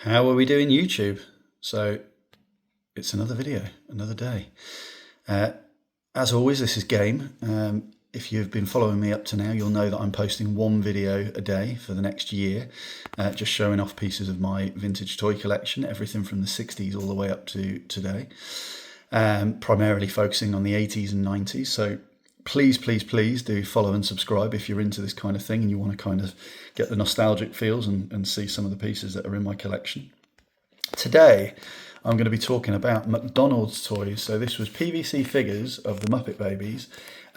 How are we doing YouTube? So it's another video, another day. As always, this is game. If you've been following me up to now, you'll know that I'm posting one video a day for the next year, just showing off pieces of my vintage toy collection, everything from the 60s all the way up to today, primarily focusing on the 80s and 90s. So please do follow and subscribe if you're into this kind of thing and you want to kind of get the nostalgic feels and see some of the pieces that are in my collection. Today, I'm going to be talking about McDonald's toys. So this was PVC figures of the Muppet Babies,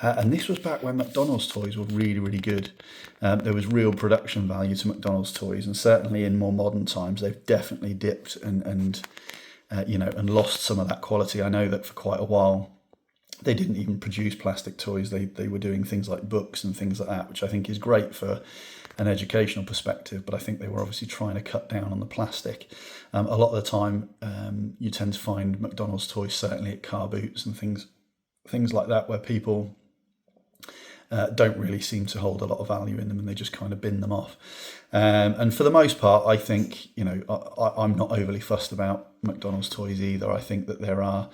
and this was back when McDonald's toys were really good. There was real production value to McDonald's toys, and certainly in more modern times, they've definitely dipped and lost some of that quality. I know that for quite a while, they didn't even produce plastic toys. They were doing things like books and things like that, which I think is great for an educational perspective, but I think they were obviously trying to cut down on the plastic. A lot of the time, you tend to find McDonald's toys, certainly at car boots and things like that, where people don't really seem to hold a lot of value in them, and they just kind of bin them off. And for the most part, I think, I'm not overly fussed about McDonald's toys either. I think that there are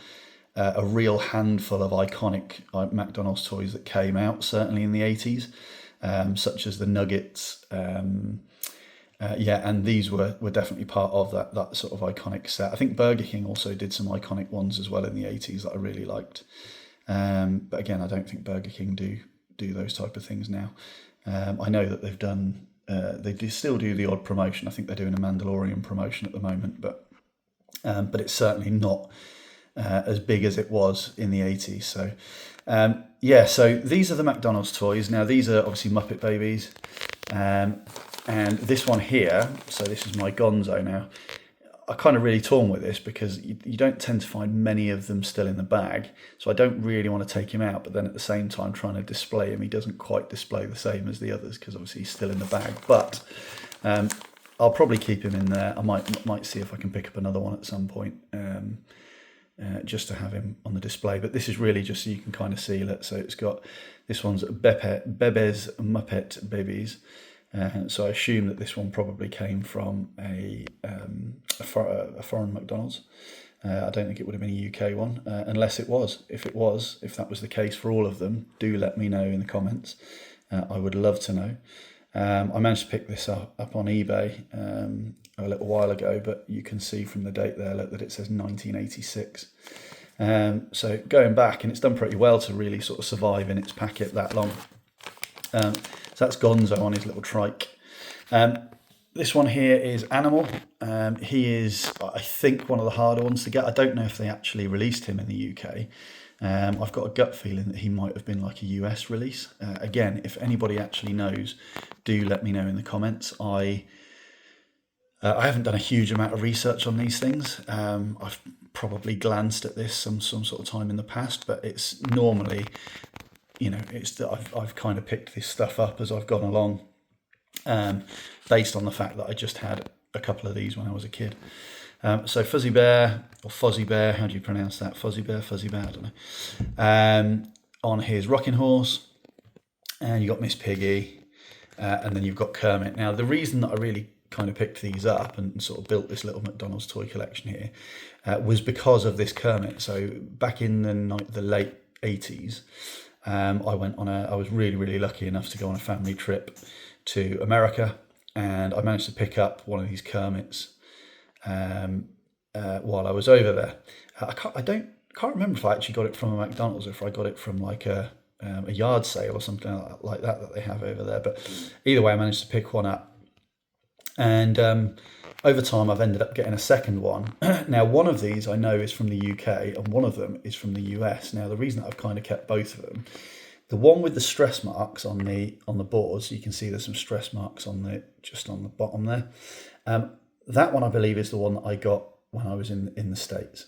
a real handful of iconic McDonald's toys that came out, certainly in the 80s, such as the Nuggets. And these were definitely part of that sort of iconic set. I think Burger King also did some iconic ones as well in the 80s that I really liked. But again, I don't think Burger King do those type of things now. I know that they've done, still do the odd promotion. I think they're doing a Mandalorian promotion at the moment, but it's certainly not as big as it was in the 80s. So so these are the McDonald's toys. Now these are obviously Muppet Babies, and this one here, so this is my Gonzo. Now I'm kind of really torn with this because you don't tend to find many of them still in the bag, so I don't really want to take him out, but then at the same time trying to display him, he doesn't quite display the same as the others because obviously he's still in the bag. But I'll probably keep him in there. I might see if I can pick up another one at some point, just to have him on the display. But this is really just so you can kind of see it. So it's got, this one's Bebe's Muppet Babies. So I assume that this one probably came from a foreign McDonald's. I don't think it would have been a UK one, unless it was. If that was the case for all of them, do let me know in the comments. I would love to know. I managed to pick this up on eBay a little while ago, but you can see from the date there that it says 1986. So going back, and it's done pretty well to really sort of survive in its packet that long. So that's Gonzo on his little trike. This one here is Animal. He is, I think, one of the harder ones to get. I don't know if they actually released him in the UK. I've got a gut feeling that he might have been like a US release. Again, if anybody actually knows, do let me know in the comments. I haven't done a huge amount of research on these things. I've probably glanced at this some sort of time in the past, but it's normally, it's that I've kind of picked this stuff up as I've gone along, based on the fact that I just had a couple of these when I was a kid. So Fuzzy Bear, or Fozzie Bear, how do you pronounce that? Fuzzy Bear, I don't know. On his rocking horse, and you got Miss Piggy, and then you've got Kermit. Now, the reason that I really kind of picked these up and sort of built this little McDonald's toy collection here was because of this Kermit. So back in the late 80s, I was really lucky enough to go on a family trip to America, and I managed to pick up one of these Kermits while I was over there. I can't remember if I actually got it from a McDonald's or if I got it from like a yard sale or something like that they have over there. But either way, I managed to pick one up, and over time I've ended up getting a second one. Now, one of these I know is from the UK and one of them is from the US. Now, the reason that I've kind of kept both of them, the one with the stress marks on the board, so you can see there's some stress marks on the bottom there. That one I believe is the one that I got when I was in the States.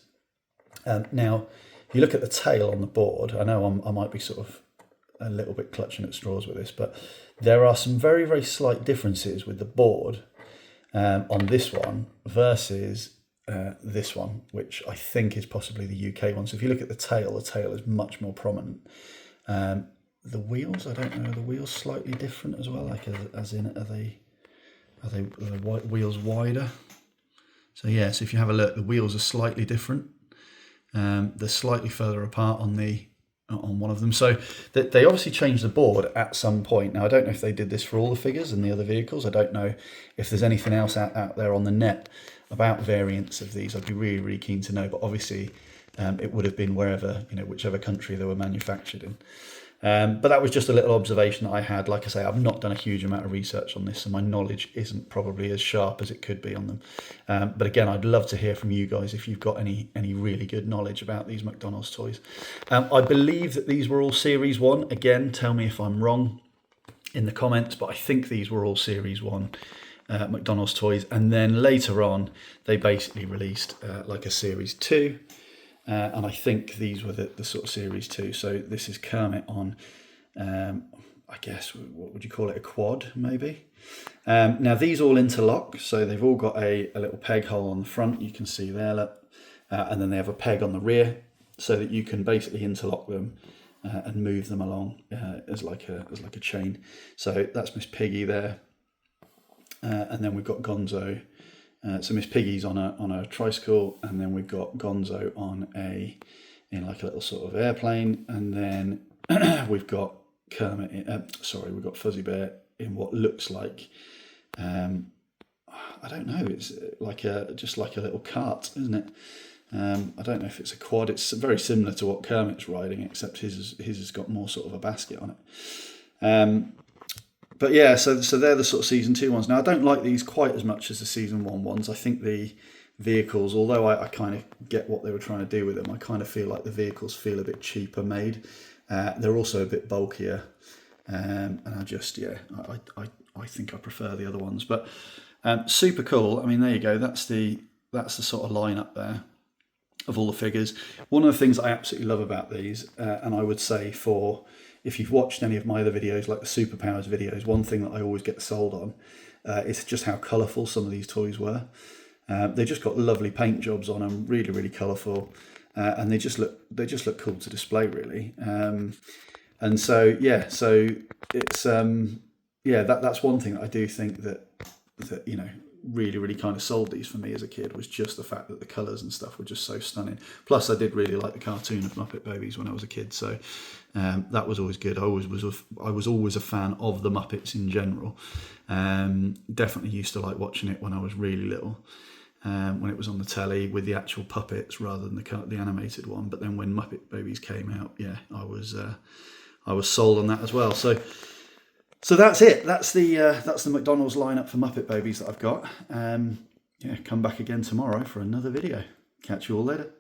Now, if you look at the tail on the board, I know I might be sort of a little bit clutching at straws with this, but there are some very slight differences with the board on this one versus this one, which I think is possibly the UK one. So if you look at the tail is much more prominent. The wheels, I don't know, the wheels slightly different as well, like as in, are the wheels wider? So yeah, so if you have a look, the wheels are slightly different. They're slightly further apart on one of them. So they obviously changed the board at some point. Now, I don't know if they did this for all the figures and the other vehicles. I don't know if there's anything else out there on the net about variants of these. I'd be really, really keen to know. But obviously, it would have been wherever, whichever country they were manufactured in. But that was just a little observation that I had. Like I say, I've not done a huge amount of research on this, so my knowledge isn't probably as sharp as it could be on them. But again, I'd love to hear from you guys if you've got any really good knowledge about these McDonald's toys. I believe that these were all Series 1. Again, tell me if I'm wrong in the comments, but I think these were all Series 1 McDonald's toys. And then later on, they basically released like a Series 2. And I think these were the sort of Series 2. So this is Kermit on, I guess, what would you call it? A quad, maybe? Now, these all interlock. So they've all got a little peg hole on the front. You can see there. Look. And then they have a peg on the rear so that you can basically interlock them and move them along as like a chain. So that's Miss Piggy there. And then we've got Gonzo. So Miss Piggy's on a tricycle, and then we've got Gonzo in like a little sort of airplane, and then we've got Kermit. We've got Fuzzy Bear in what looks like I don't know. It's just like a little cart, isn't it? I don't know if it's a quad. It's very similar to what Kermit's riding, except his has got more sort of a basket on it. But yeah, so they're the sort of season 2 ones. Now, I don't like these quite as much as the season 1 ones. I think the vehicles, although I kind of get what they were trying to do with them, I kind of feel like the vehicles feel a bit cheaper made. They're also a bit bulkier, and I think I prefer the other ones. But super cool. I mean, there you go. That's the sort of lineup there of all the figures. One of the things I absolutely love about these, and I would say if you've watched any of my other videos, like the Superpowers videos, one thing that I always get sold on is just how colourful some of these toys were. They just got lovely paint jobs on them, really, really colourful, and they just look cool to display, really. And so it's that's one thing that I do think that really, really kind of sold these for me as a kid, was just the fact that the colours and stuff were just so stunning. Plus, I did really like the cartoon of Muppet Babies when I was a kid, so that was always good. I was always a fan of the Muppets in general. Definitely used to like watching it when I was really little, when it was on the telly with the actual puppets rather than the animated one. But then when Muppet Babies came out, yeah, I was sold on that as well. So that's it. That's the McDonald's lineup for Muppet Babies that I've got. Come back again tomorrow for another video. Catch you all later.